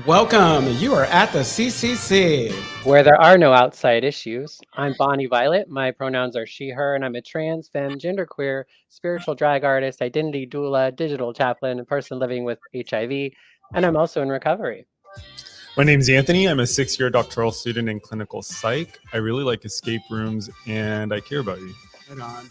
Welcome. You are at the CCC. Where there are no outside issues. I'm Bonnie Violet. My pronouns are she, her, and I'm a trans, femme, genderqueer, spiritual drag artist, identity doula, digital chaplain, and person living with HIV, and I'm also in recovery. My name's Anthony. I'm a 6-year doctoral student in clinical psych. I really like escape rooms and I care about you. Right on.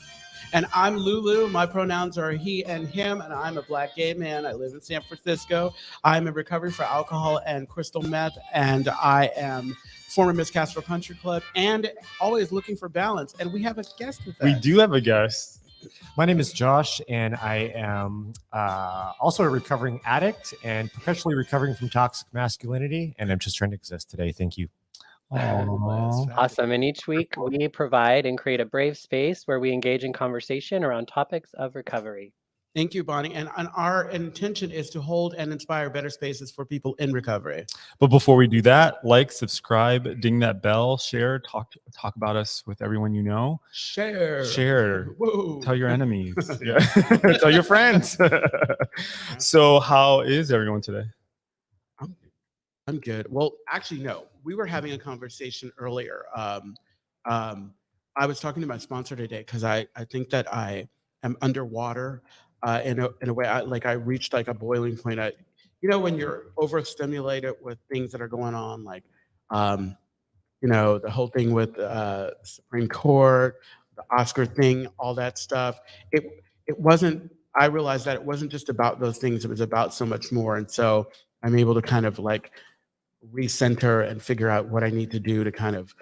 And I'm Lulu. My pronouns are he and him, and I'm a Black gay man. I live in San Francisco. I'm in recovery for alcohol and crystal meth, and I am former Miss Castro Country Club and always looking for balance. And we have a guest with us. We do have a guest. My name is Josh, and I am also a recovering addict and perpetually recovering from toxic masculinity, and I'm just trying to exist today. Thank you. Awesome. And each week we provide and create a brave space where we engage in conversation around topics of recovery. Thank you, Bonnie. And our intention is to hold and inspire better spaces for people in recovery. But before we do that, like, subscribe, ding that bell, share, talk about us with everyone you know. Share. Whoa. Tell your enemies. Yeah. Tell your friends. So how is everyone today? I'm good. Well, actually, no. We were having a conversation earlier. I was talking to my sponsor today because I think that I am underwater in a way. I reached like a boiling point. When you're overstimulated with things that are going on, like the whole thing with Supreme Court, the Oscar thing, all that stuff. It wasn't. I realized that it wasn't just about those things. It was about so much more. And so I'm able to kind of like recenter and figure out what I need to do to kind of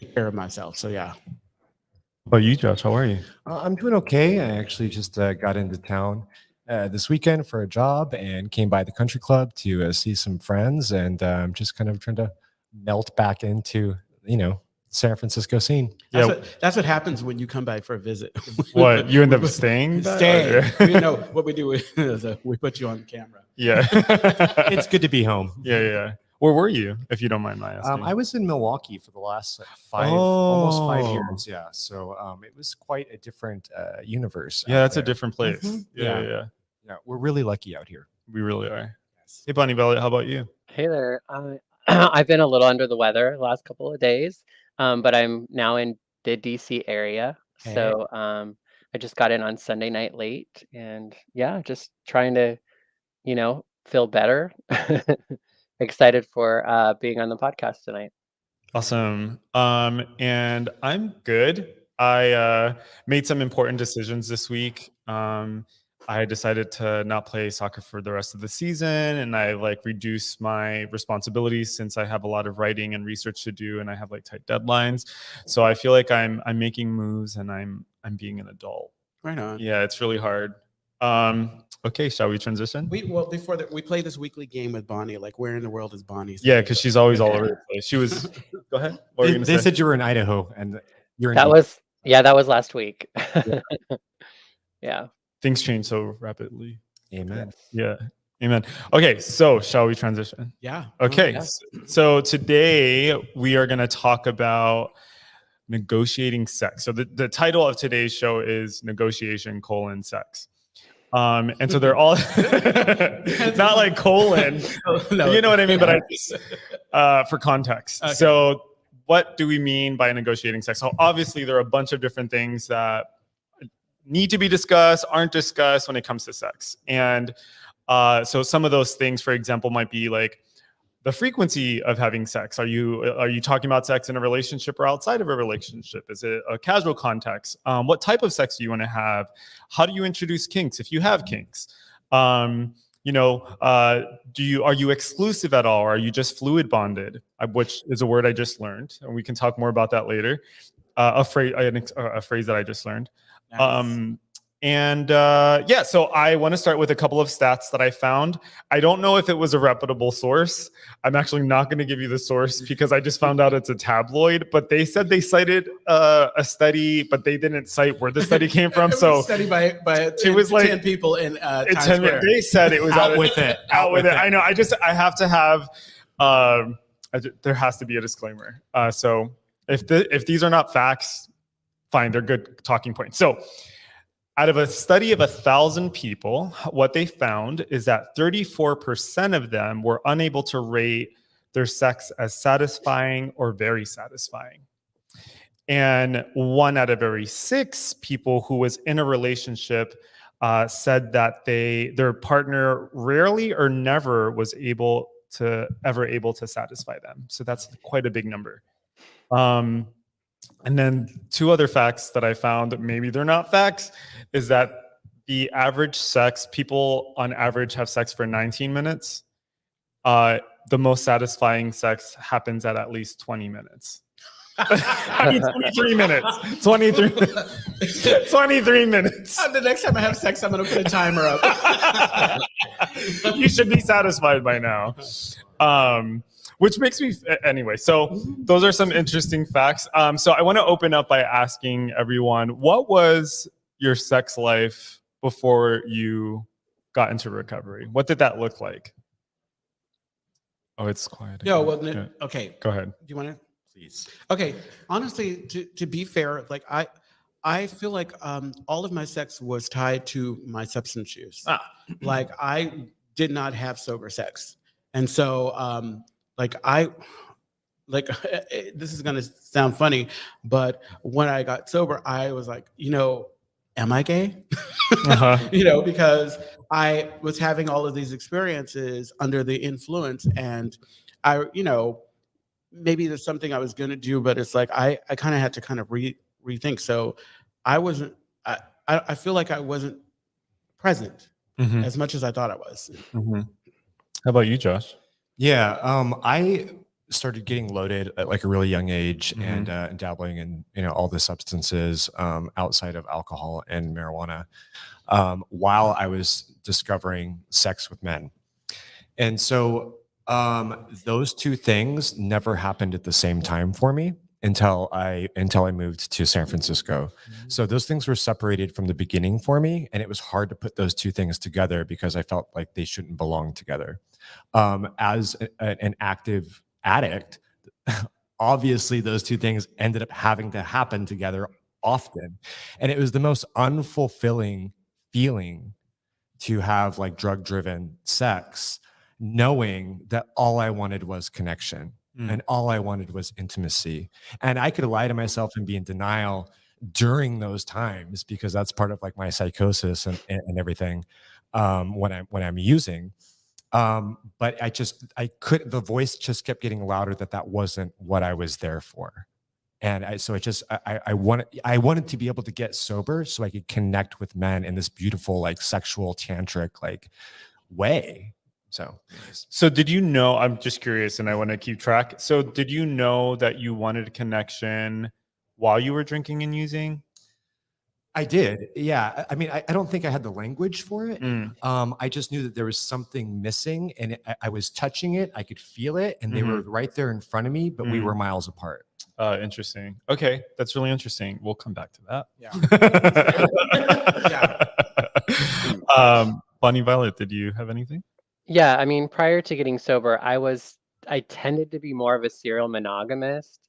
take care of myself. So yeah. How about you, Josh? How are you? I'm doing okay. I actually just got into town this weekend for a job and came by the country club to see some friends, and I'm just kind of trying to melt back into, San Francisco scene. That's what happens when you come by for a visit. What, you end up staying? What we do is we put you on camera. Yeah. It's good to be home. Yeah. Where were you, if you don't mind my asking? I was in Milwaukee for the last almost 5 years. Yeah. So it was quite a different universe. Yeah, that's a different place. Mm-hmm. Yeah. We're really lucky out here. We really are. Yes. Hey, Bonnie Violet, how about you? Hey there. I've been a little under the weather the last couple of days, but I'm now in the DC area. Hey. So I just got in on Sunday night late, and yeah, just trying to, feel better. Excited for being on the podcast tonight. Awesome. And I'm good. I made some important decisions this week. I decided to not play soccer for the rest of the season, and I reduced my responsibilities since I have a lot of writing and research to do, and I have tight deadlines. So I feel like I'm making moves, and I'm being an adult. Right on. Yeah, it's really hard. Okay, shall we transition? Before that, we play this weekly game with Bonnie. Like, where in the world is Bonnie? Yeah, because she's always all over the place. She was. Go ahead. What were you gonna They say? said you were in Idaho, and you're in. That was last week. Yeah. Things change so rapidly. Amen. Yeah. Amen. Okay, so shall we transition? Yeah. Okay. Yeah. So today we are going to talk about negotiating sex. So the title of today's show is Negotiation: Sex. And so they're all not like colon, No. you know what I mean? But I just, for context. Okay. So what do we mean by negotiating sex? So obviously there are a bunch of different things that need to be discussed, aren't discussed when it comes to sex. And so some of those things, for example, might be like the frequency of having sex. Are you talking about sex in a relationship or outside of a relationship? Is it a casual context? What type of sex do you want to have? How do you introduce kinks if you have kinks? Are you exclusive at all? Or are you just fluid bonded? Which is a word I just learned, and we can talk more about that later. A phrase that I just learned. Nice. So I want to start with a couple of stats that I found. I don't know if it was a reputable source. I'm actually not going to give you the source because I just found out it's a tabloid, but they said they cited a study, but they didn't cite where the study came from. So study by 10 people in Times Square. They said it was out with it. I know. I have to have, there has to be a disclaimer. So if these are not facts, fine, they're good talking points. So Out of a study of 1,000 people, what they found is that 34% of them were unable to rate their sex as satisfying or very satisfying. And 1 out of every 6 people who was in a relationship said that their partner rarely or never was able to satisfy them. So that's quite a big number. And then 2 other facts that I found, maybe they're not facts, is that the average sex, people on average have sex for 19 minutes. The most satisfying sex happens at least 20 minutes. I mean, 23 minutes. 23 minutes. The next time I have sex, I'm going to put a timer up. You should be satisfied by now. Which makes me, anyway, so those are some interesting facts. So I want to open up by asking everyone, what was your sex life before you got into recovery? What did that look like? Oh, it's quiet. No, well, okay. Go ahead. Do you want to? Please. Okay. Honestly, to be fair, like I feel like all of my sex was tied to my substance use. Like I did not have sober sex. And so this is gonna sound funny, but when I got sober, I was like, am I gay? Because I was having all of these experiences under the influence, and I, maybe there's something I was gonna do, but it's like I kind of had to kind of rethink. So I wasn't. I feel like I wasn't present as much as I thought I was. How about you, Josh? Yeah, I started getting loaded at like a really young age and dabbling in all the substances outside of alcohol and marijuana while I was discovering sex with men. And so those 2 things never happened at the same time for me until I moved to San Francisco. So those things were separated from the beginning for me, and it was hard to put those 2 things together because I felt like they shouldn't belong together. As an active addict, obviously those 2 things ended up having to happen together often, and it was the most unfulfilling feeling to have like drug-driven sex, knowing that all I wanted was connection and all I wanted was intimacy. And I could lie to myself and be in denial during those times because that's part of like my psychosis and everything when I'm using. But I couldn't, the voice just kept getting louder that wasn't what I was there for. And I wanted to be able to get sober so I could connect with men in this beautiful, like sexual tantric, like way. So did you know, I'm just curious and I want to keep track. So did you know that you wanted a connection while you were drinking and using? I did. Yeah. I mean, I don't think I had the language for it. I just knew that there was something missing, and I was touching it. I could feel it, and they were right there in front of me, but we were miles apart. Interesting. Okay. That's really interesting. We'll come back to that. Yeah. Bonnie Violet, did you have anything? Yeah, I mean, prior to getting sober, I tended to be more of a serial monogamist.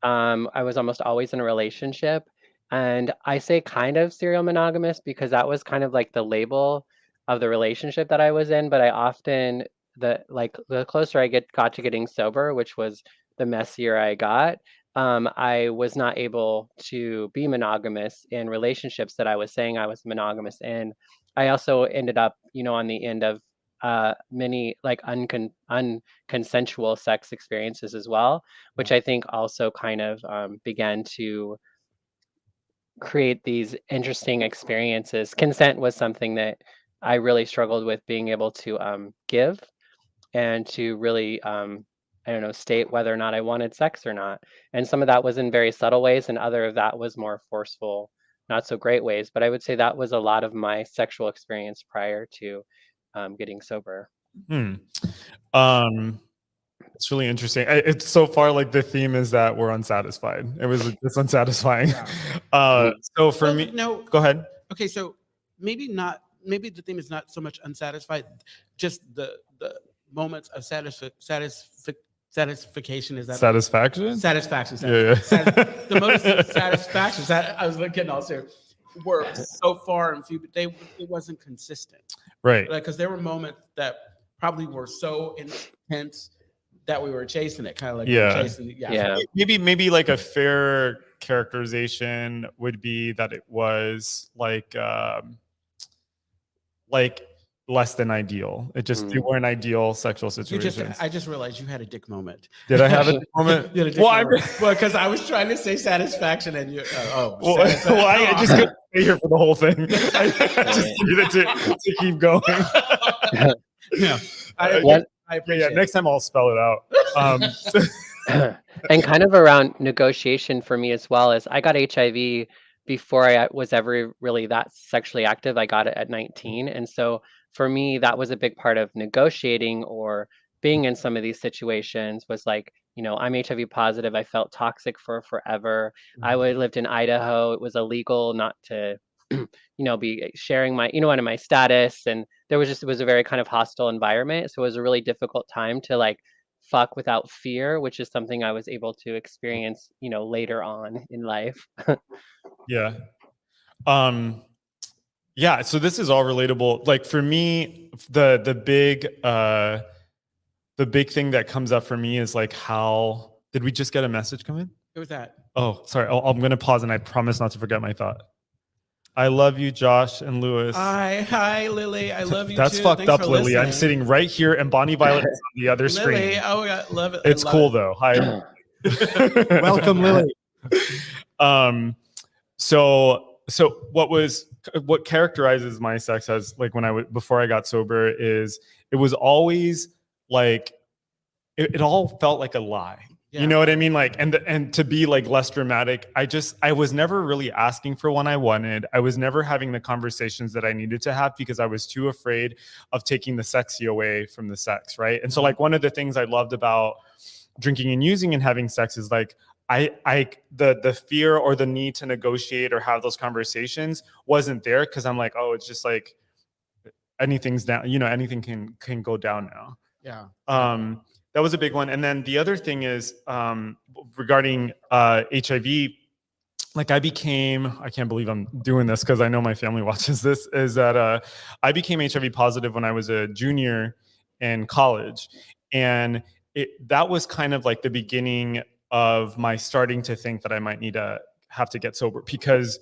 I was almost always in a relationship. And I say kind of serial monogamous because that was kind of like the label of the relationship that I was in. But I often, the closer I got to getting sober, which was the messier I got, I was not able to be monogamous in relationships that I was saying I was monogamous in. I also ended up, on the end of many like unconsensual sex experiences as well, which I think also kind of began to create these interesting experiences. Consent was something that I really struggled with being able to give and to really, state whether or not I wanted sex or not. And some of that was in very subtle ways, and other of that was more forceful, not so great ways. But I would say that was a lot of my sexual experience prior to getting sober. It's really interesting. It's so far like the theme is that we're unsatisfied. It's unsatisfying. So for me, no, go ahead. Okay, so maybe the theme is not so much unsatisfied, just the moments of satisfaction. Is that satisfaction? Satisfaction. Yeah. The moments of satisfaction. I was getting all serious. were so far and few, but it wasn't consistent. Right. Like, because there were moments that probably were so intense that we were chasing it, kind of like we were Yeah. chasing. Yeah. Maybe like a fair characterization would be that it was like less than ideal. They weren't ideal sexual situations. I just realized you had a dick moment. Did I have a dick moment? You had a dick moment. Well, because I was trying to say satisfaction, and you. I just couldn't stay here for the whole thing. I just needed to keep going. Yeah, I appreciate. Yeah, next time I'll spell it out. And kind of around negotiation for me as well as I got HIV before I was ever really that sexually active. I got it at 19. And so for me, that was a big part of negotiating or being in some of these situations was like, I'm HIV positive. I felt toxic for forever. I lived in Idaho. It was illegal not to, be sharing my, my status. And it was a very kind of hostile environment. So it was a really difficult time to like fuck without fear, which is something I was able to experience, later on in life. Yeah. Yeah, so this is all relatable. Like for me, the big thing that comes up for me is like, how did we just get a message come in? Who was that? Oh, sorry. I'm going to pause and I promise not to forget my thought. I love you, Josh and Lewis. Hi, Lily. I love you That's too. fucked Thanks up, for Lily. I'm listening. sitting right here and Bonnie Violet is on the other Lily, screen. oh, I love it. It's cool though. Hi. Welcome, Lily. So what characterizes my sex as like before I got sober is it was always like it all felt like a lie. Yeah. You know what I mean? Like, and to be like less dramatic, I was never really asking for what I wanted. I was never having the conversations that I needed to have because I was too afraid of taking the sexy away from the sex, right? And so like one of the things I loved about drinking and using and having sex is like the fear or the need to negotiate or have those conversations wasn't there because I'm like, oh, it's just like anything's down, anything can go down now. Yeah. That was a big one. And then the other thing is regarding HIV, like I can't believe I'm doing this because I know my family watches this, is that I became HIV positive when I was a junior in college. And that was kind of like the beginning of my starting to think that I might have to get sober because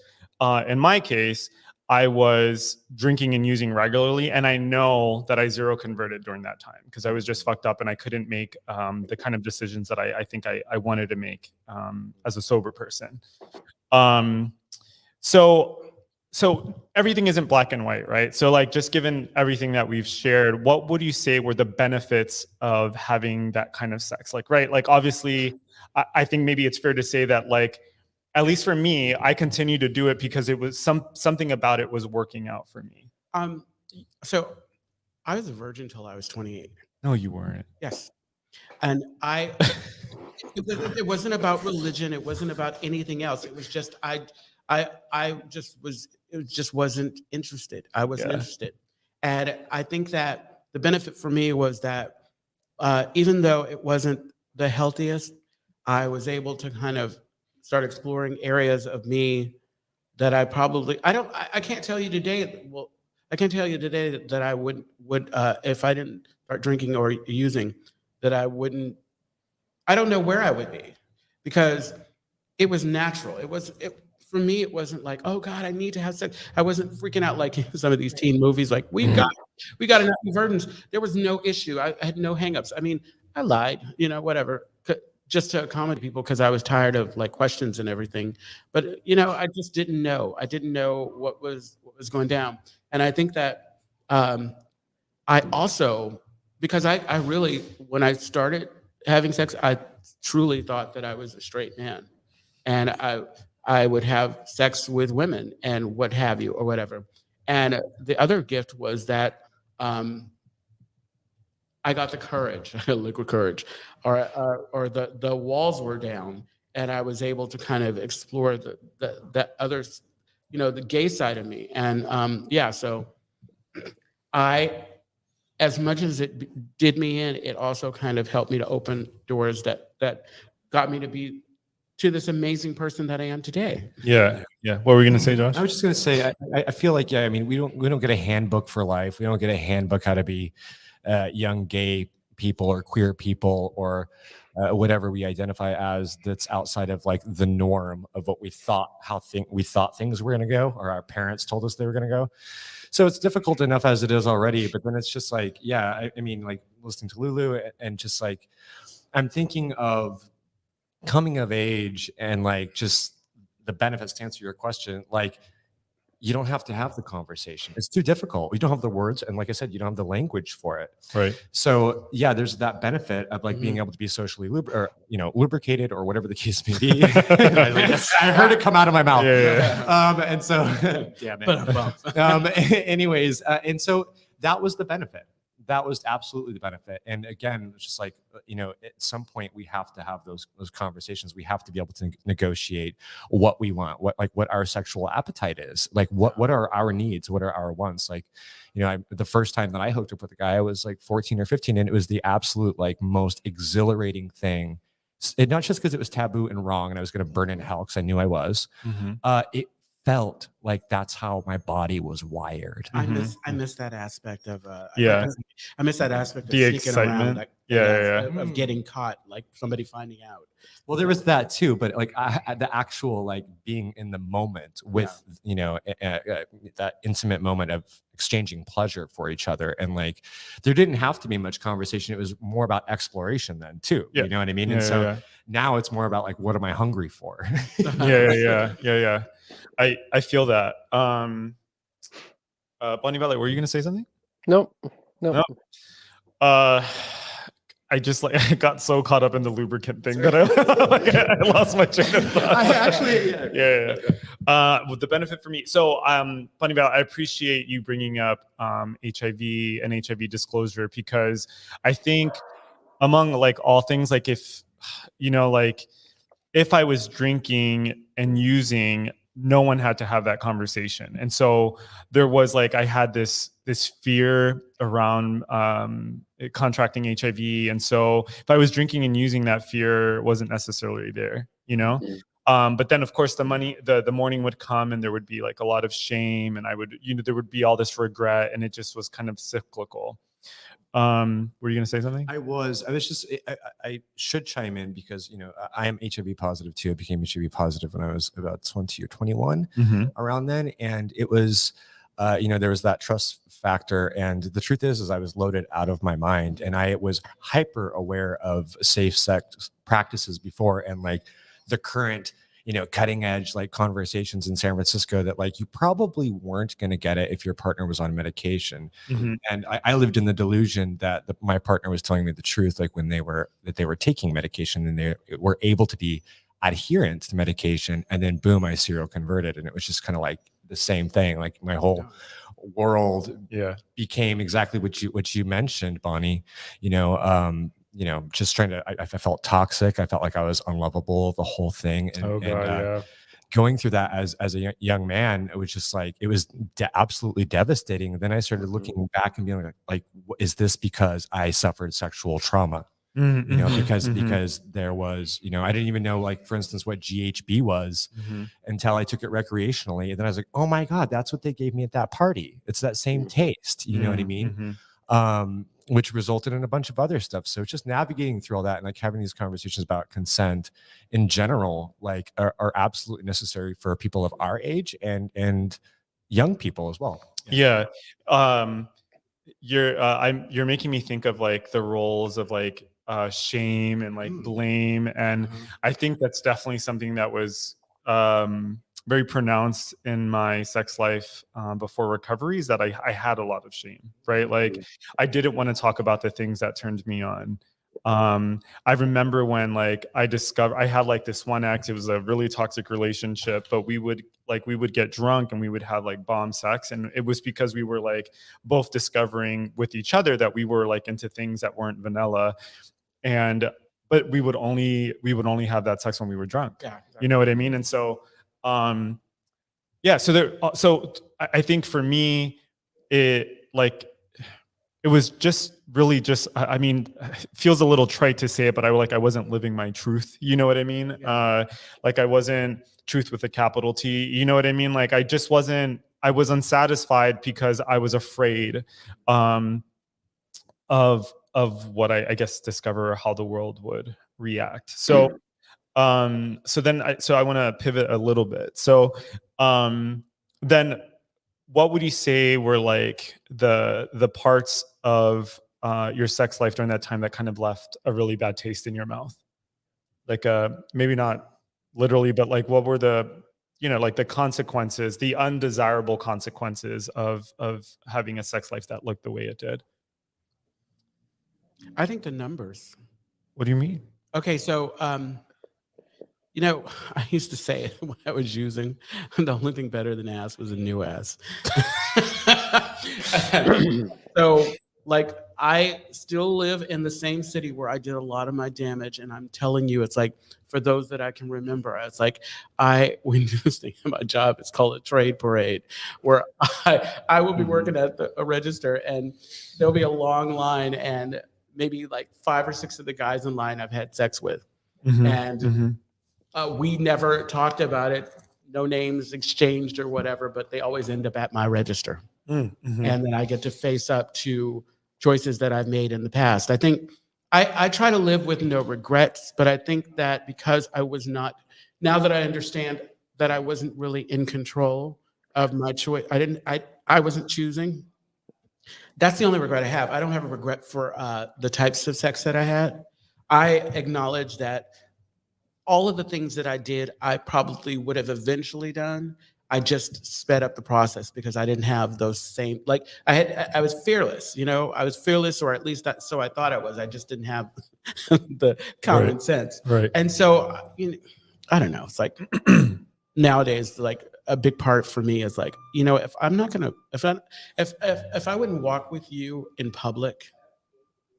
in my case, I was drinking and using regularly, and I know that I zero converted during that time because I was just fucked up and I couldn't make the kind of decisions that I think I wanted to make as a sober person. So everything isn't black and white, right? So like just given everything that we've shared, what would you say were the benefits of having that kind of sex? Like, right, like obviously, I think maybe it's fair to say that like, at least for me, I continue to do it because it was something about it was working out for me. So I was a virgin until I was 28. No, you weren't. Yes. And it wasn't about religion. It wasn't about anything else. It was just, it just wasn't interested. I wasn't interested. And I think that the benefit for me was that even though it wasn't the healthiest, I was able to kind of start exploring areas of me that I can't tell you today. Well, I can't tell you today that I would if I didn't start drinking or using, that I wouldn't. I don't know where I would be, because it was natural. For me. It wasn't like, oh God, I need to have sex. I wasn't freaking out like some of these teen movies. Like we got enough virgins. There was no issue. I had no hangups. I mean, I lied, whatever, just to accommodate people because I was tired of like questions and everything. But I just didn't know. I didn't know what was going down. And I think that I also, because I really, when I started having sex, I truly thought that I was a straight man, and I would have sex with women and what have you or whatever. And the other gift was that I got the courage, liquid courage, or the walls were down, and I was able to kind of explore the other, the gay side of me. And so as much as it did me in, it also kind of helped me to open doors that got me to this amazing person that I am today. Yeah. What were you gonna say, Josh? I was just gonna say, I feel like, yeah, I mean, we don't get a handbook for life. We don't get a handbook how to be young gay people or queer people or whatever we identify as, that's outside of like the norm of what we thought we thought things were gonna go, or our parents told us they were gonna go. So it's difficult enough as it is already. But then it's just like, yeah, I mean, like listening to Lulu and just like, I'm thinking of coming of age and like just the benefits, to answer your question. Like, you don't have to have the conversation. It's too difficult. You don't have the words. And like I said, you don't have the language for it. Right. So yeah, there's that benefit of like being able to be socially lubricated, or whatever the case may be. I heard it come out of my mouth. And so, damn it. Anyways, and so that was the benefit. That was absolutely the benefit. And again, it's just like, at some point we have to have those conversations. We have to be able to negotiate what we want, what our sexual appetite is, like what are our needs, what are our wants. Like, the first time that I hooked up with a guy, I was like 14 or 15, and it was the absolute like most exhilarating thing. Not just because it was taboo and wrong, and I was going to burn in hell because I knew I was. It felt like that's how my body was wired. I miss that aspect of I miss that aspect of the sneaking excitement. around, of getting caught, like somebody finding out. Well, there was that too, but like the actual like being in the moment with that intimate moment of exchanging pleasure for each other, and like there didn't have to be much conversation. It was more about exploration then too. You know what I mean? And so now it's more about like, what am I hungry for? Yeah. I feel that. Bonnie Valley, were you going to say something? Nope. I just I got so caught up in the lubricant thing that I lost my train of thought. With the benefit for me. So, Bonnie Valley, I appreciate you bringing up HIV and HIV disclosure, because I think among like all things, like if I was drinking and using, no one had to have that conversation. And so there was like, I had this fear around contracting HIV. And so if I was drinking and using, that fear wasn't necessarily there, but then of course the morning would come, and there would be like a lot of shame, and there would be all this regret, and it just was kind of cyclical. Were you going to say something? I should chime in because, I am HIV positive too. I became HIV positive when I was about 20 or 21 around then. And it was, there was that trust factor. And the truth is I was loaded out of my mind, and I was hyper aware of safe sex practices before, and like the current, cutting edge like conversations in San Francisco that like you probably weren't going to get it if your partner was on medication. And I lived in the delusion that my partner was telling me the truth, like when they were taking medication and they were able to be adherent to medication, and then boom, I serial converted, and it was just kind of like the same thing. Like my whole world became exactly what you mentioned, Bonnie. Just trying to, I felt toxic. I felt like I was unlovable, the whole thing. And, going through that as a young man, it was just like, it was absolutely devastating. And then I started looking back and being like, is this because I suffered sexual trauma? Because there was, I didn't even know, like, for instance, what GHB was until I took it recreationally. And then I was like, oh my God, that's what they gave me at that party. It's that same taste. You know what I mean? Which resulted in a bunch of other stuff. So just navigating through all that and like having these conversations about consent in general, like are absolutely necessary for people of our age and young people as well. Yeah. You're making me think of like the roles of like shame and like blame. And I think that's definitely something that was very pronounced in my sex life before recovery, is that I had a lot of shame, right? Like I didn't want to talk about the things that turned me on. I remember when like I had like this one ex, it was a really toxic relationship, but we would get drunk and we would have like bomb sex. And it was because we were like both discovering with each other that we were like into things that weren't vanilla. But we would only have that sex when we were drunk. Yeah, exactly. You know what I mean? And so, so I think for me, it like it was just really just, I mean, it feels a little trite to say it, but I wasn't living my truth. You know what I mean? Yeah. Like I wasn't truth with a capital T. You know what I mean? Like I was unsatisfied because I was afraid of what I guess discover how the world would react. So so I want to pivot a little bit. So then what would you say were like the parts of your sex life during that time that kind of left a really bad taste in your mouth? Like maybe not literally, but like what were the like the consequences, the undesirable consequences of having a sex life that looked the way it did? I think the numbers. What do you mean? Okay, so I used to say it when I was using, the only thing better than ass was a new ass. So, like, I still live in the same city where I did a lot of my damage, and I'm telling you, it's like, for those that I can remember, it's like we do this thing at my job. It's called a trade parade, where I will be working at a register, and there'll be a long line, and maybe like 5 or 6 of the guys in line I've had sex with, and we never talked about it. No names exchanged or whatever, but they always end up at my register. And then I get to face up to choices that I've made in the past. I think I try to live with no regrets, but I think that because I was not, now that I understand that I wasn't really in control of my choice, I wasn't choosing. That's the only regret I have. I don't have a regret for the types of sex that I had. I acknowledge that all of the things that I did, I probably would have eventually done. I just sped up the process because I didn't have those same, like I was fearless, I was fearless, or at least so I thought I was. I just didn't have the common sense. Right. And so, I don't know. It's like nowadays, like a big part for me is like, if I'm not gonna, if I wouldn't walk with you in public,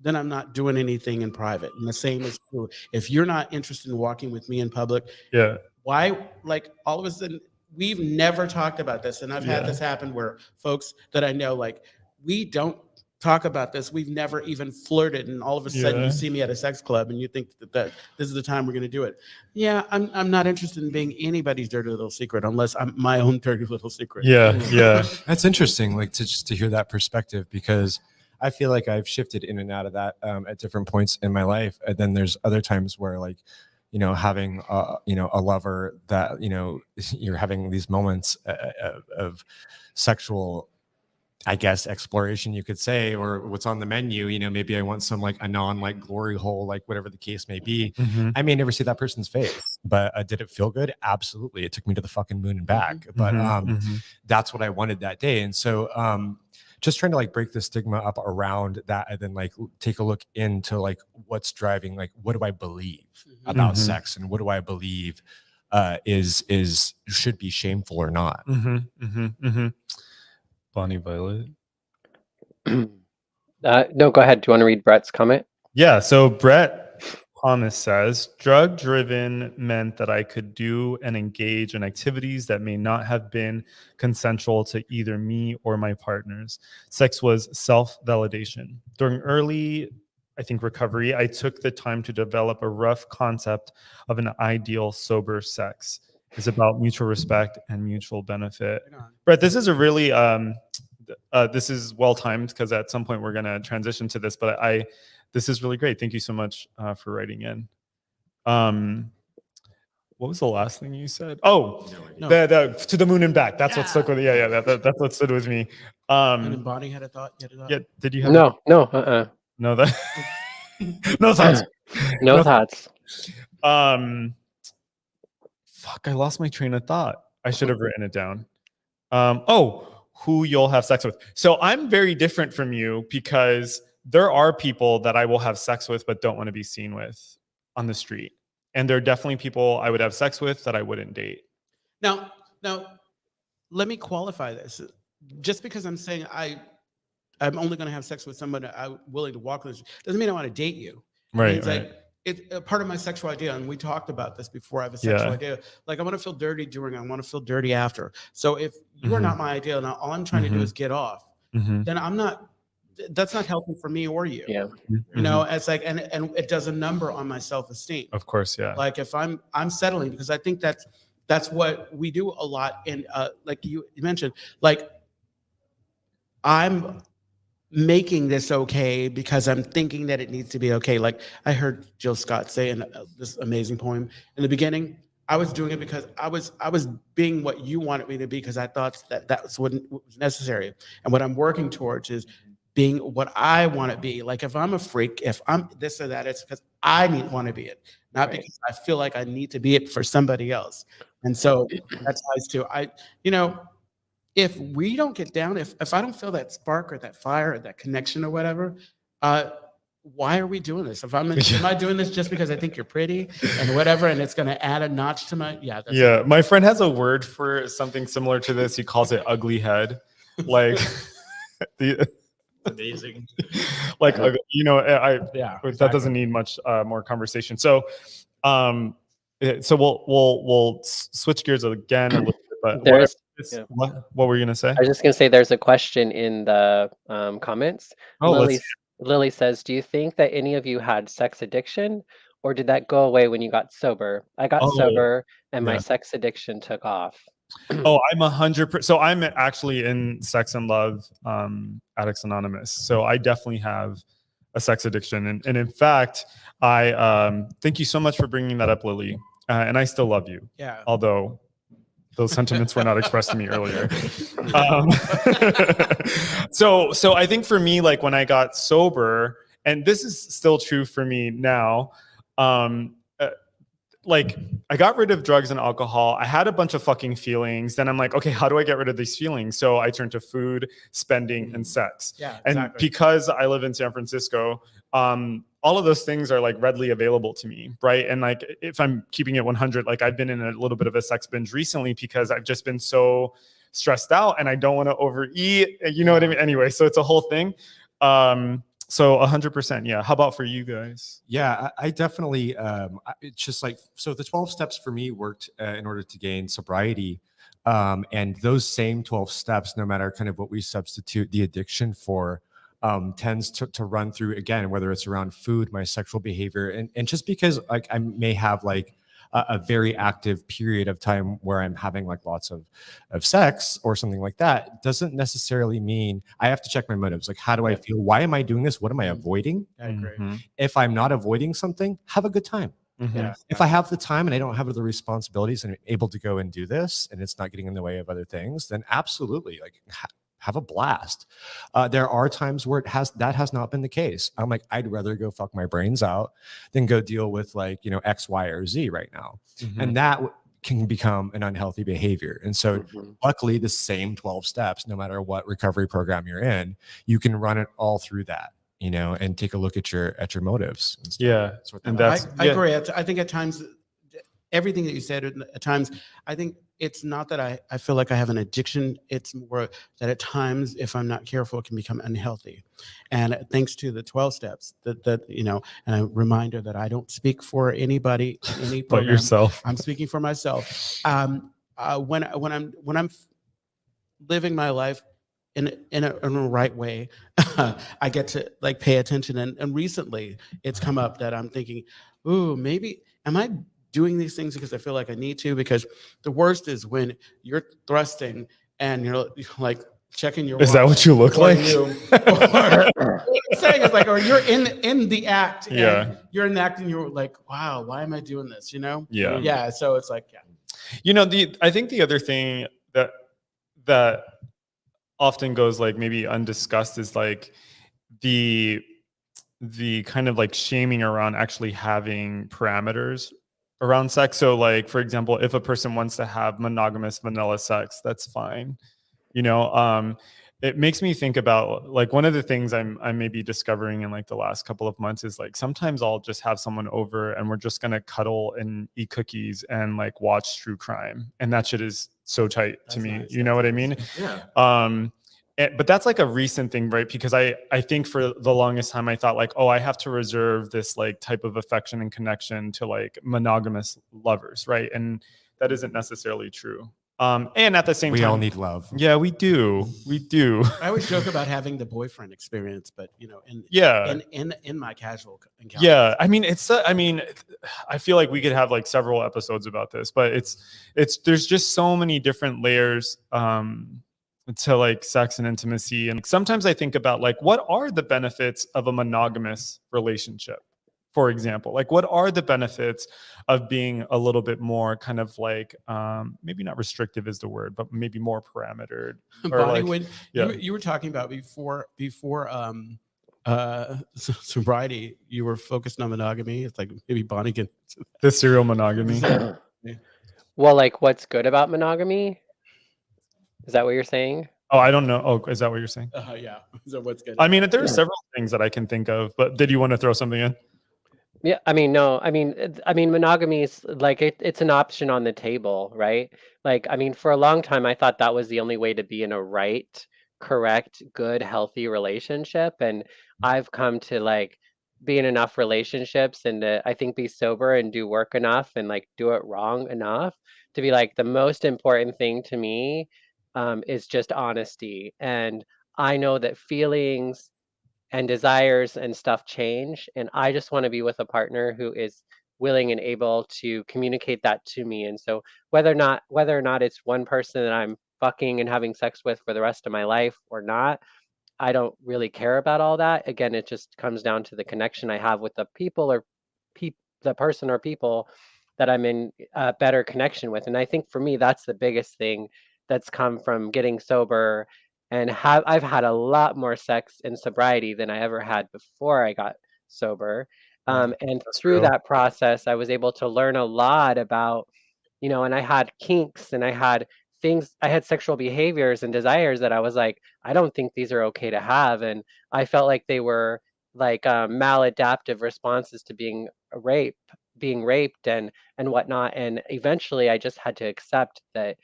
then I'm not doing anything in private. And the same is true. If you're not interested in walking with me in public, Yeah. why, like, all of a sudden, we've never talked about this. And I've had this happen where folks that I know, like, we don't talk about this. We've never even flirted. And all of a sudden you see me at a sex club and you think that this is the time we're going to do it. Yeah. I'm not interested in being anybody's dirty little secret unless I'm my own dirty little secret. Yeah. Yeah. That's interesting, like to hear that perspective, because I feel like I've shifted in and out of that at different points in my life. And then there's other times where, like, having a lover that, you're having these moments of sexual, I guess, exploration, you could say, or what's on the menu. Maybe I want some, like, a like glory hole, like whatever the case may be. I may never see that person's face, but did it feel good? Absolutely. It took me to the fucking moon and back. But that's what I wanted that day. And so just trying to, like, break the stigma up around that, and then, like, take a look into, like, what's driving, like, what do I believe about sex, and what do I believe is should be shameful or not. Bonnie Violet. No, go ahead. Do you want to read Brett's comment? Yeah. So Brett Thomas says, drug driven meant that I could do and engage in activities that may not have been consensual to either me or my partners. Sex was self-validation. During early, I think, recovery, I took the time to develop a rough concept of an ideal sober sex. It's about mutual respect and mutual benefit. Brett, this is a really, this is well timed, because at some point we're going to transition to this, but this is really great. Thank you so much for writing in. What was the last thing you said? Oh, no. The to the moon and back. That's what stuck with me. Yeah. That's what stood with me. And then Bonnie had a thought. Yeah. Did you have No. No, that. No thoughts. No thoughts. Fuck, I lost my train of thought. I should have written it down. Who you'll have sex with. So I'm very different from you, because there are people that I will have sex with but don't want to be seen with on the street. And there are definitely people I would have sex with that I wouldn't date. Now, let me qualify this. Just because I'm saying I'm only going to have sex with someone I'm willing to walk with, doesn't mean I want to date you. Right. It's like, it's a part of my sexual idea, and we talked about this before. I have a sexual idea. Like, I want to feel dirty during, I want to feel dirty after. So if you are not my idea, and all I'm trying to do is get off, then I'm not that's not healthy for me or you. Yeah. You know, it's like, and it does a number on my self-esteem. Of course, yeah. Like if I'm settling, because I think that's what we do a lot in, like you mentioned, like I'm making this okay because I'm thinking that it needs to be okay. Like I heard Jill Scott say in this amazing poem in the beginning, I was doing it because I was being what you wanted me to be because I thought that that's what was necessary. And what I'm working towards is being what I want to be. Like if I'm a freak, if I'm this or that, it's because I want to be it, not Right. because I feel like I need to be it for somebody else. And so that's nice too. If we don't get down, if I don't feel that spark or that fire or that connection or whatever, why are we doing this? Am I doing this just because I think you're pretty and whatever, and it's going to add a notch to my Yeah, my friend has a word for something similar to this. He calls it ugly head. Like amazing. Like Yeah, that doesn't need much more conversation. So we'll switch gears again a little bit. But what were you gonna say? I was just gonna say there's a question in the comments. Oh, Lily says, "Do you think that any of you had sex addiction, or did that go away when you got sober? I got sober, and my sex addiction took off." Oh, I'm 100%. So I'm actually in Sex and Love Addicts Anonymous. So I definitely have a sex addiction, and in fact, I thank you so much for bringing that up, Lily. And I still love you. Yeah. Although those sentiments were not expressed to me earlier. So I think for me, like when I got sober, and this is still true for me now, like I got rid of drugs and alcohol. I had a bunch of fucking feelings. Then I'm like, okay, how do I get rid of these feelings? So I turned to food, spending, and sex. Yeah, and exactly. Because I live in San Francisco, all of those things are like readily available to me, right? And like if I'm keeping it 100, like I've been in a little bit of a sex binge recently because I've just been so stressed out and I don't want to overeat. You know what I mean? Anyway, so it's a whole thing. So 100%. Yeah. How about for you guys? Yeah, I definitely, it's just like, so the 12 steps for me worked in order to gain sobriety. And those same 12 steps, no matter kind of what we substitute the addiction for, tends to run through again, whether it's around food, my sexual behavior. And just because like I may have like a very active period of time where I'm having like lots of sex or something like that doesn't necessarily mean I have to check my motives. Like, how do I feel? Why am I doing this? What am I avoiding? I agree. If I'm not avoiding something, have a good time. Yeah. If I have the time and I don't have other responsibilities and I'm able to go and do this and it's not getting in the way of other things, then absolutely like have a blast. There are times where that has not been the case. I'm like, I'd rather go fuck my brains out than go deal with like, X, Y, or Z right now. And that can become an unhealthy behavior. And so luckily the same 12 steps, no matter what recovery program you're in, you can run it all through that, and take a look at your motives. Yeah. And I agree. I think at times, everything that you said, at times, I think it's not that I feel like I have an addiction. It's more that at times, if I'm not careful, it can become unhealthy. And thanks to the 12 steps and a reminder that I don't speak for anybody, any program. But yourself. I'm speaking for myself. When I'm living my life in a right way, I get to like pay attention. And recently it's come up that I'm thinking, ooh, maybe am I doing these things because I feel like I need to? Because the worst is when you're thrusting and you're like checking your. Is that what you look like? Saying it's like, or you're in the act. Yeah. You're in the act and you're like, wow, why am I doing this? Yeah. Yeah. So it's like, yeah. I think the other thing that often goes like maybe undiscussed is like the kind of like shaming around actually having parameters around sex. So like, for example, if a person wants to have monogamous vanilla sex, that's fine. It makes me think about like one of the things I'm maybe discovering in like the last couple of months is like sometimes I'll just have someone over and we're just gonna cuddle and eat cookies and like watch true crime, and that shit is so tight to me. Nice. You know what I mean? Yeah. But that's like a recent thing, right? Because I think for the longest time I thought like, oh, I have to reserve this like type of affection and connection to like monogamous lovers, right? And that isn't necessarily true. And at the same We time, all need love. yeah, we do. I always joke about having the boyfriend experience, but in my casual encounters. Yeah, I mean, I feel like we could have like several episodes about this, but there's just so many different layers to like sex and intimacy. And sometimes I think about like, what are the benefits of a monogamous relationship? For example, like what are the benefits of being a little bit more kind of like, maybe not restrictive is the word, but maybe more parametered. Or Bonnie, like, when yeah. you were talking about before sobriety, you were focused on monogamy. It's like maybe Bonnie can. The serial monogamy. Well, like what's good about monogamy? Is that what you're saying? Oh, I don't know. Oh, is that what you're saying? Yeah. So what's good? I mean, there are several things that I can think of, but did you want to throw something in? Yeah, I mean, no, I mean, monogamy is like it's an option on the table, right? Like, I mean, for a long time, I thought that was the only way to be in a right, correct, good, healthy relationship. And I've come to like be in enough relationships and to, I think, be sober and do work enough and like do it wrong enough to be like the most important thing to me is just honesty. And I know that feelings and desires and stuff change, and I just want to be with a partner who is willing and able to communicate that to me. And so whether or not it's one person that I'm fucking and having sex with for the rest of my life or not, I don't really care about all that. Again, it just comes down to the connection I have with the people or the person or people that I'm in a better connection with. And I think for me, that's the biggest thing that's come from getting sober and I've had a lot more sex in sobriety than I ever had before I got sober. And That's through real. that process, I was able to learn a lot about, and I had kinks and I had sexual behaviors and desires that I was like, I don't think these are okay to have. And I felt like they were like maladaptive responses to being raped and whatnot. And eventually I just had to accept that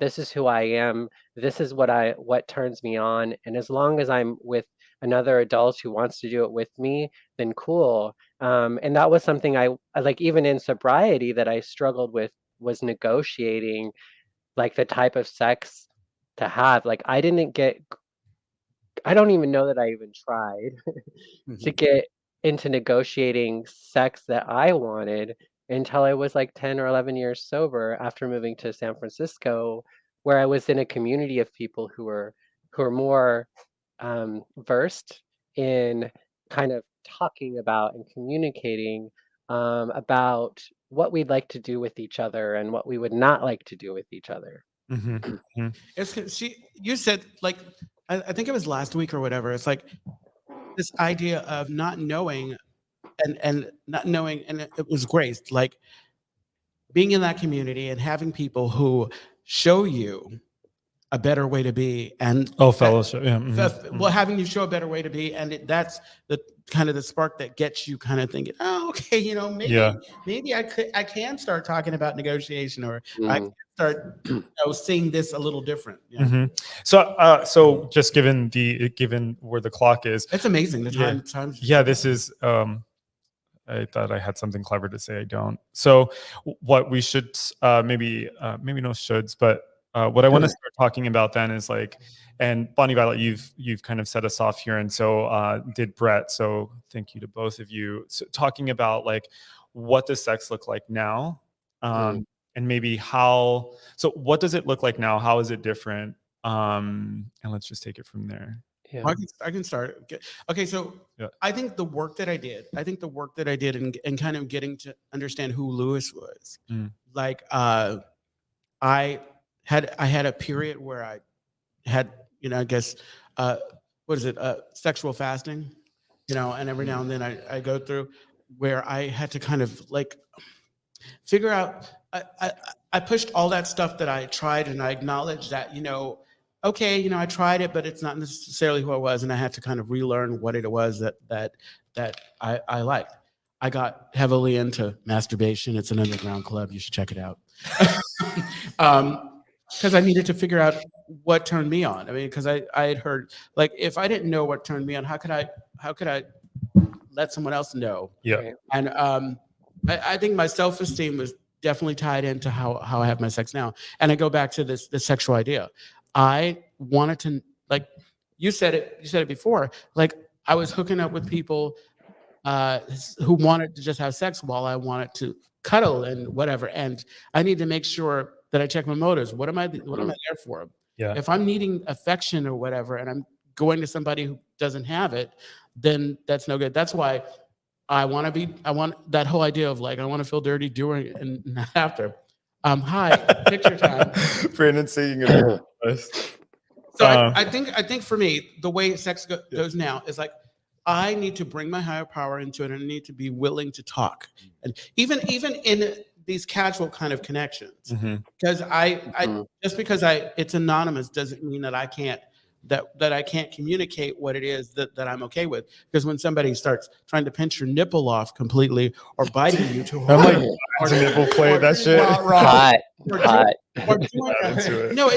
this is who I am. This is what turns me on. And as long as I'm with another adult who wants to do it with me, then cool. And that was something I like even in sobriety that I struggled with was negotiating like the type of sex to have. Like I don't even know that I even tried to get into negotiating sex that I wanted until I was like 10 or 11 years sober after moving to San Francisco, where I was in a community of people who are more versed in kind of talking about and communicating about what we'd like to do with each other and what we would not like to do with each other. You said like I think it was last week or whatever. It's like this idea of not knowing and not knowing, and it was great. Like being in that community and having people who show you a better way to be, and Fellowship. Yeah. well, having you show a better way to be, and that's the kind of the spark that gets you kind of thinking, oh, okay, maybe I can start talking about negotiation, or I can start seeing this a little different. So just given where the clock is, It's amazing the time. Yeah, this is. I thought I had something clever to say. I don't. So what we should maybe no shoulds, but what I want to start talking about then is like, and Bonnie Violet, you've kind of set us off here, and so did Brett. So thank you to both of you. So talking about like what does sex look like now, and maybe how. So what does it look like now? How is it different? And let's just take it from there. Yeah. Well, I can start. Okay, so I think the work that I did in kind of getting to understand who Lewis was, like I had a period where I had, I guess, what is it, sexual fasting, and every now and then I go through where I had to kind of like figure out, I pushed all that stuff that I tried, and I acknowledged that, okay, I tried it, but it's not necessarily who I was, and I had to kind of relearn what it was that I liked. I got heavily into masturbation. It's an underground club. You should check it out. Because I needed to figure out what turned me on. I mean, because I had heard, like, if I didn't know what turned me on, how could I let someone else know? Yeah. And I think my self-esteem was definitely tied into how I have my sex now. And I go back to this sexual idea. I wanted to, like you said it before, like I was hooking up with people who wanted to just have sex while I wanted to cuddle and whatever. And I need to make sure that I check my motives. What am I there for? Yeah. If I'm needing affection or whatever, and I'm going to somebody who doesn't have it, then that's no good. That's why I want that whole idea of like, I want to feel dirty during and not after. Hi, picture time. Brandon saying it. So I think for me, the way sex goes now is like, I need to bring my higher power into it, and I need to be willing to talk, and even in these casual kind of connections, because I just because it's anonymous doesn't mean that I can't I can't communicate what it is that I'm okay with. Because when somebody starts trying to pinch your nipple off completely or biting you too hard, I'm like, or nipple play that shit. Hot. Or doing, no,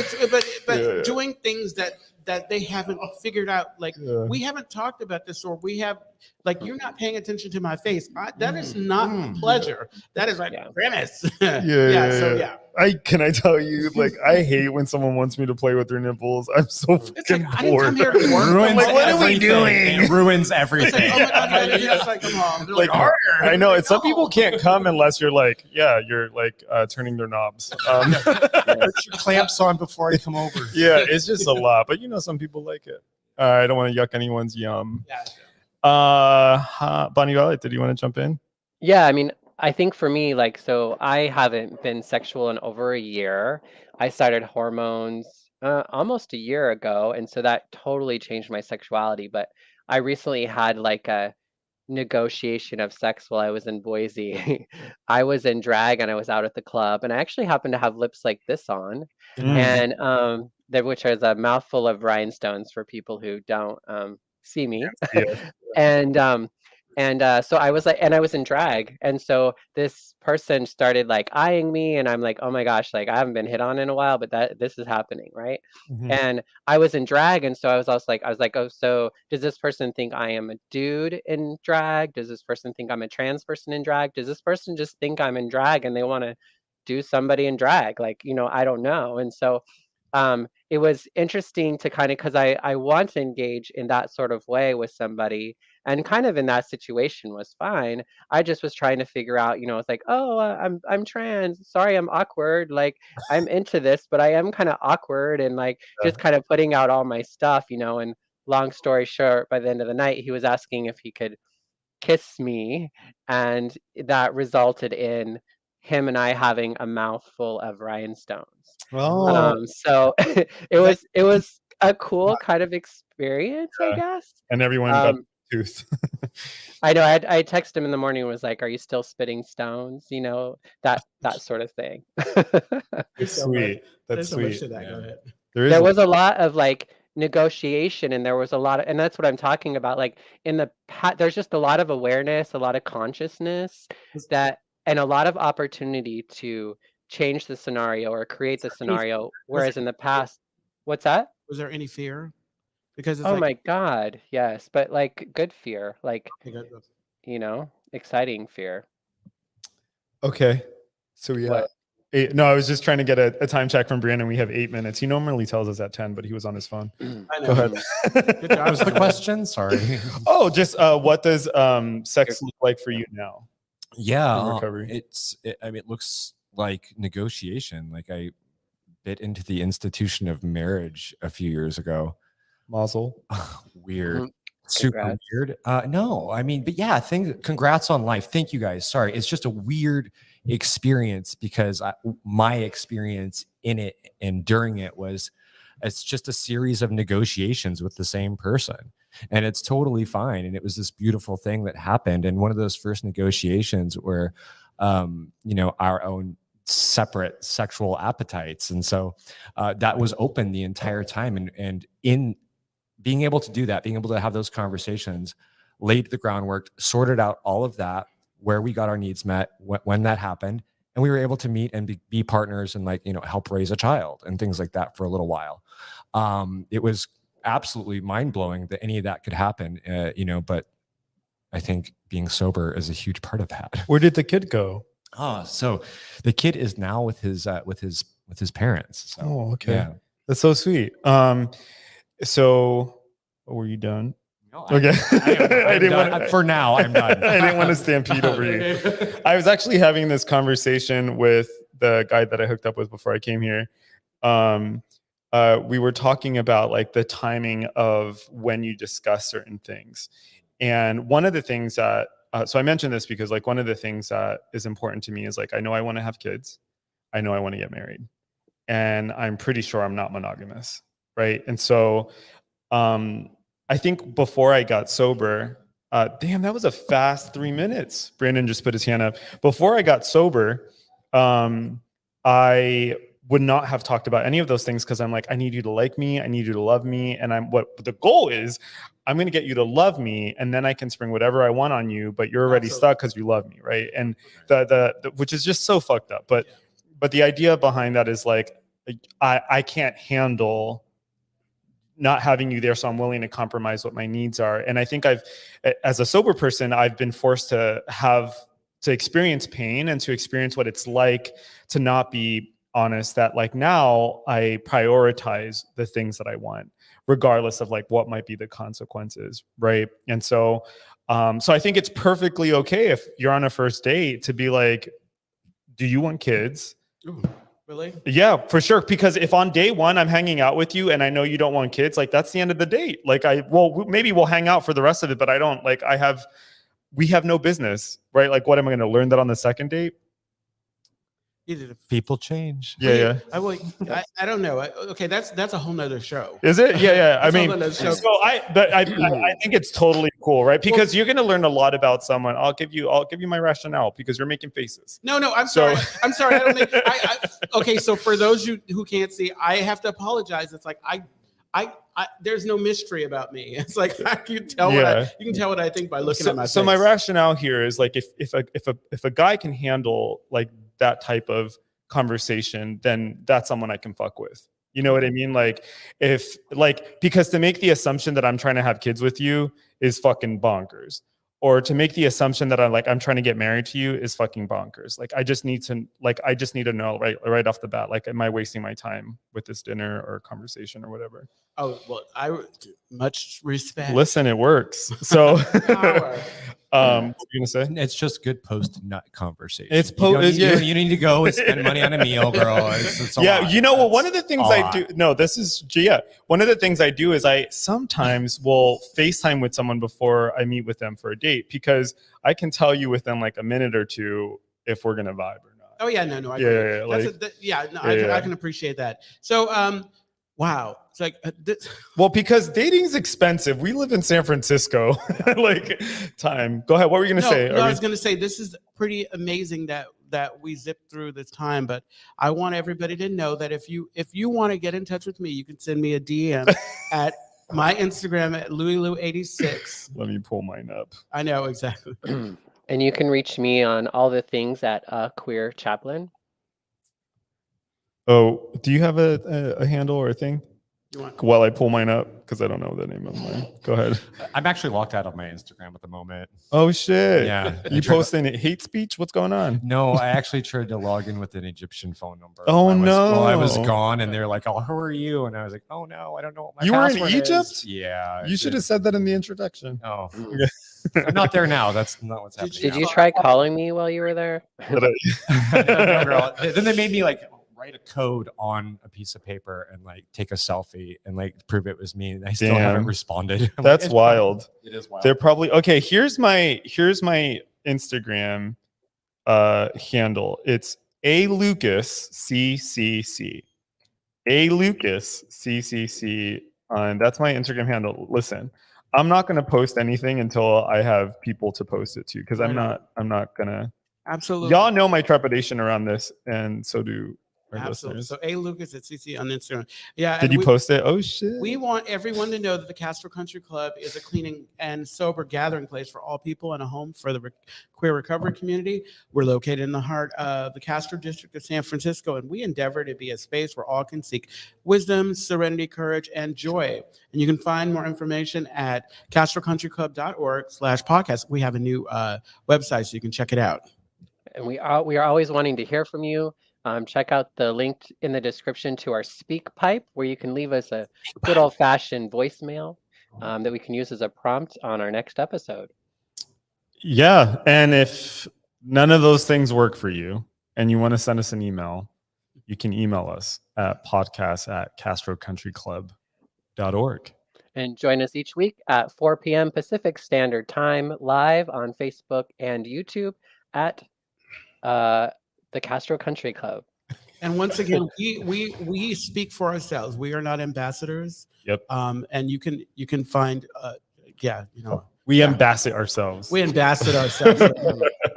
but doing things that they haven't figured out. Like we haven't talked about this, or we have, like, you're not paying attention to my face. That is not pleasure. That is like premise. Can I tell you, like, I hate when someone wants me to play with their nipples. I'm so fucking I didn't come bored. here to work. Ruins like, what are we everything. doing? It ruins everything. Oh my God, it's like, come on. They're Like, harder. I know it's some people can't come unless you're like, you're like turning their knobs. Put your clamps on before I come over. Yeah, it's just a lot, but some people like it. I don't want to yuck anyone's yum. Bonnie Violet, did you want to jump in? Yeah, I mean, I think for me, like, so I haven't been sexual in over a year. I started hormones almost a year ago, and so that totally changed my sexuality. But I recently had like a negotiation of sex while I was in Boise. I was in drag and I was out at the club, and I actually happened to have lips like this on, and which is a mouthful of rhinestones for people who don't see me. And so I was like, and I was in drag, and so this person started like eyeing me, and I'm like, oh my gosh, like I haven't been hit on in a while, but this is happening, right? And I was in drag, and so I was like, oh, so does this person think I am a dude in drag? Does this person think I'm a trans person in drag? Does this person just think I'm in drag and they want to do somebody in drag? Like, I don't know. And so it was interesting to kind of, because I want to engage in that sort of way with somebody, and kind of in that situation was fine. I just was trying to figure out, it's like, oh, I'm trans. Sorry, I'm awkward. Like, I'm into this, but I am kind of awkward, and like just kind of putting out all my stuff, and long story short, by the end of the night, he was asking if he could kiss me, and that resulted in him and I having a mouthful of rhinestones. So it was a cool kind of experience, I guess. And everyone got a tooth. I know. I texted him in the morning and was like, "Are you still spitting stones?" That sort of thing. It's sweet. That's sweet. There was a lot of like negotiation, and there was a lot of, and that's what I'm talking about. Like there's just a lot of awareness, a lot of consciousness and a lot of opportunity to change the scenario or create the scenario. Whereas in the past, what's that? Was there any fear? Because it's my God, yes, but like good fear, like exciting fear. Okay, so we have no, I was just trying to get a time check from Brandon. We have 8 minutes. He normally tells us at 10, but he was on his phone. Go ahead. What was the question? Sorry. Oh, just what does sex look like for you now? Yeah, recovery. It looks like negotiation. Like I bit into the institution of marriage a few years ago. Mazel. Weird. Super weird. No, but yeah, congrats on life. Thank you guys. Sorry. It's just a weird experience because my experience in it and during it's just a series of negotiations with the same person, and it's totally fine. And it was this beautiful thing that happened. And one of those first negotiations were, our own separate sexual appetites. And so that was open the entire time. And in being able to do that, being able to have those conversations, laid the groundwork, sorted out all of that, where we got our needs met, when that happened, and we were able to meet and be partners and help raise a child and things like that for a little while. It was absolutely mind-blowing that any of that could happen, but I think being sober is a huge part of that. Where did the kid go? Oh, so the kid is now with his parents. So, Oh, okay. yeah. That's so sweet. So were you done? No, Okay. I didn't want for now. I'm done. I didn't want to stampede over you. I was actually having this conversation with the guy that I hooked up with before I came here. We were talking about like the timing of when you discuss certain things. And one of the things that, so I mentioned this because like one of the things that is important to me is like, I know I want to have kids. I know I want to get married. And I'm pretty sure I'm not monogamous. Right. And so I think before I got sober, damn, that was a fast 3 minutes. Brandon just put his hand up. Before I got sober, I would not have talked about any of those things because I'm like, I need you to like me. I need you to love me. And what the goal is, I'm going to get you to love me, and then I can spring whatever I want on you, but you're already stuck because you love me, right? And the which is just so fucked up. But the idea behind that is like, I can't handle not having you there, so I'm willing to compromise what my needs are. And I think as a sober person, I've been forced to experience pain and to experience what it's like to not be honest, that like now I prioritize the things that I want, regardless of like what might be the consequences, right? And so so I think it's perfectly okay if you're on a first date to be like, do you want kids? Ooh, really? Yeah, for sure. Because if on day one I'm hanging out with you and I know you don't want kids, like that's the end of the date. Like maybe we'll hang out for the rest of it, but I don't like, we have no business, right? Like, what am I going to learn that on the second date? People change. Yeah. I don't know. Okay, that's a whole nother show. Is it? Yeah. I mean, so I think it's totally cool, right? Because you're going to learn a lot about someone. I'll give you my rationale because you're making faces. No, I'm sorry. I'm sorry. I don't think. Okay, so for those who can't see, I have to apologize. It's like I there's no mystery about me. It's like you can tell what I think by looking at my face. So my rationale here is like if a guy can handle like that type of conversation, then that's someone I can fuck with. You know what I mean? Like because to make the assumption that I'm trying to have kids with you is fucking bonkers. Or to make the assumption that I'm trying to get married to you is fucking bonkers. Like I just need to know right off the bat, like, am I wasting my time with this dinner or conversation or whatever? Oh, well, much respect. Listen, it works. So what were you gonna say? It's just good post-nut conversation. It's you need to go and spend money on a meal, girl. It's a lot. You know what? One of the things I do. No, this is one of the things I do is I sometimes will FaceTime with someone before I meet with them for a date because I can tell you within like a minute or two if we're gonna vibe or not. Oh yeah, no, I agree. I can appreciate that. So wow. It's like well, because dating's expensive. We live in San Francisco. Like time. Go ahead. What were you going to say? No, I was going to say this is pretty amazing that we zipped through this time, but I want everybody to know that if you want to get in touch with me, you can send me a DM at my Instagram at LouisLou86. Let me pull mine up. I know exactly. And you can reach me on all the things at Queer Chaplain. Oh, do you have a handle or a thing? While I pull mine up, because I don't know the name of mine. Go ahead. I'm actually locked out of my Instagram at the moment. Oh shit! Yeah, you posting hate speech? What's going on? No, I actually tried to log in with an Egyptian phone number. Oh no! I was gone, and they're like, "Oh, who are you?" And I was like, "Oh no, I don't know what my password were in Egypt? Is. Yeah, you should have said that in the introduction. Oh, I'm not there now. That's not what's happening. Did you try calling me while you were there? No, girl. Then they made me like write a code on a piece of paper and like take a selfie and like prove it was me, and I still haven't responded. That's wild. It is wild. They're probably okay. Here's my Instagram handle. It's alucasccc. alucasccc, and that's my Instagram handle. Listen, I'm not gonna post anything until I have people to post it to, because I'm not gonna. Absolutely. Y'all know my trepidation around this, and so do. Absolutely. So Lucas at CC on Instagram. Yeah. Did you post it? Oh shit. We want everyone to know that the Castro Country Club is a cleaning and sober gathering place for all people and a home for the queer recovery community. We're located in the heart of the Castro district of San Francisco, and we endeavor to be a space where all can seek wisdom, serenity, courage, and joy. And you can find more information at castrocountryclub.org/podcast. We have a new website, so you can check it out. And we are always wanting to hear from you. Check out the link in the description to our Speak Pipe, where you can leave us a good old-fashioned voicemail that we can use as a prompt on our next episode. Yeah. And if none of those things work for you and you want to send us an email, you can email us at podcast@castrocountryclub.org. And join us each week at 4 p.m. Pacific Standard Time, live on Facebook and YouTube at the Castro Country Club. And once again, we speak for ourselves. We are not ambassadors. Yep. And you can find We ambassador ourselves. we ambassador ourselves.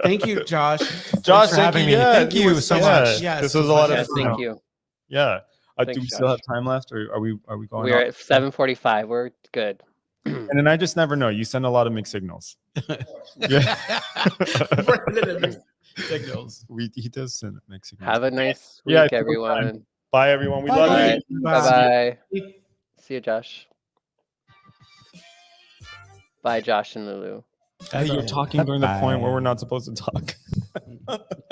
Thank you, Josh. Josh, for having me. Yeah, Thank you so much. Yes, this was a lot of Yes, fun. thank you. Yeah. Thanks, Do we still Josh. have time left, or are we going? We're on? at 7:45. We're good. And then I just never know. You send a lot of mixed signals. Yeah. Signals. He does send mixed signals. Have a nice Yeah, week, have a good time. everyone. Bye, everyone. We Bye. love All you. right. Bye-bye. See you, Josh. Bye, Josh and Lulu. Hey, you're talking during the point where we're not supposed to talk.